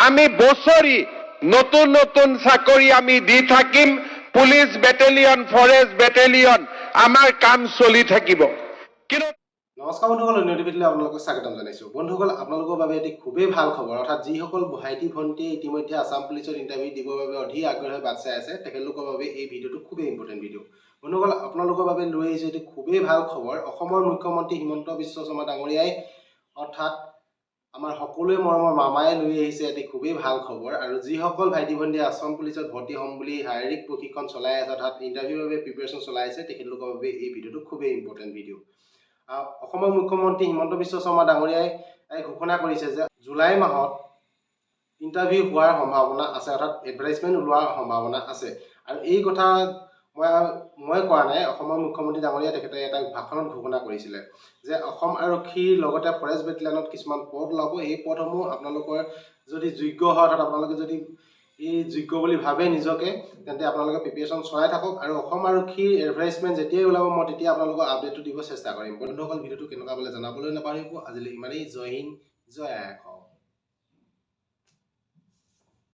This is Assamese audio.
আমি বছৰি নতুন নতুন চাকৰি আমি দি থাকিম পুলিশ বেটেলিয়ন ফৰেষ্ট বেটেলিয়ন আমাৰ কাম চলি থাকিব কিন্তু নমস্কাৰ বন্ধুসকল নিউটিভিটিলৈ আপোনালোকক স্বাগতম জনাইছো বন্ধুসকল আপোনালোকৰ বাবে এটি খুবেই ভাল খবৰ অৰ্থাৎ যিসকল ভাইটি ভণ্টি ইতিমধ্যে আসাম পুলিচৰ ইণ্টাৰভিউ দিবৰ বাবে অধিক আগ্ৰহে বাট চাই আছে তেখেতলোকৰ বাবে এই ভিডিঅ'টো খুবেই ইম্পৰ্টেণ্ট ভিডিঅ' বন্ধুসকল আপোনালোকৰ বাবে লৈ আহিছো এটি খুবেই ভাল খবৰ অসমৰ মুখ্যমন্ত্ৰী হিমন্ত বিশ্ব শৰ্মা ডাঙৰীয়াই অৰ্থাৎ আমাৰ সকলোৱে মৰমৰ মামাই লৈ আহিছে এটি খুবেই ভাল খবৰ আৰু যিসকল ভাইটি ভণ্টি আসাম পুলিচত ভৰ্তি হ'ম বুলি শাৰীৰিক প্ৰশিক্ষণ চলাই আছে অৰ্থাৎ ইণ্টাৰভিউৰ বাবে প্ৰিপাৰেশ্যন চলাই আছে তেখেতলোকৰ বাবে এই ভিডিঅ'টো খুবেই ইম্পৰ্টেণ্ট ভিডিঅ' অসমৰ মুখ্যমন্ত্ৰী হিমন্ত বিশ্ব শৰ্মা ডাঙৰীয়াই ঘোষণা কৰিছে যে জুলাই মাহত ইণ্টাৰভিউ হোৱাৰ সম্ভাৱনা আছে অৰ্থাৎ এডভাৰটাইজমেণ্ট ওলোৱাৰ সম্ভাৱনা আছে আৰু এই কথা মই কোৱা নাই অসমৰ মুখ্যমন্ত্ৰী ডাঙৰীয়াই তেখেতে এটা ভাষণত ঘোষণা কৰিছিলে যে অসম আৰক্ষীৰ লগতে ফৰেষ্ট বেটেলিয়নত কিছুমান পদ ওলাব এই পদসমূহ আপোনালোকৰ যদি যোগ্য হয় অৰ্থাৎ আপোনালোকে যদি এই যোগ্য বুলি ভাবে নিজকে তেন্তে আপোনালোকে প্ৰিপাৰেশ্যন চলাই থাকক আৰু অসম আৰক্ষীৰ এডভাৰটাইজমেণ্ট যেতিয়াই ওলাব মই তেতিয়া আপোনালোকক আপডেটটো দিব চেষ্টা কৰিম বন্ধুসকল ভিডিঅ'টো কেনেকুৱা পালে জনাবলৈ নাপাহৰিব আজিলৈ ইমানেই জয় হিন্দ জয় আই অসম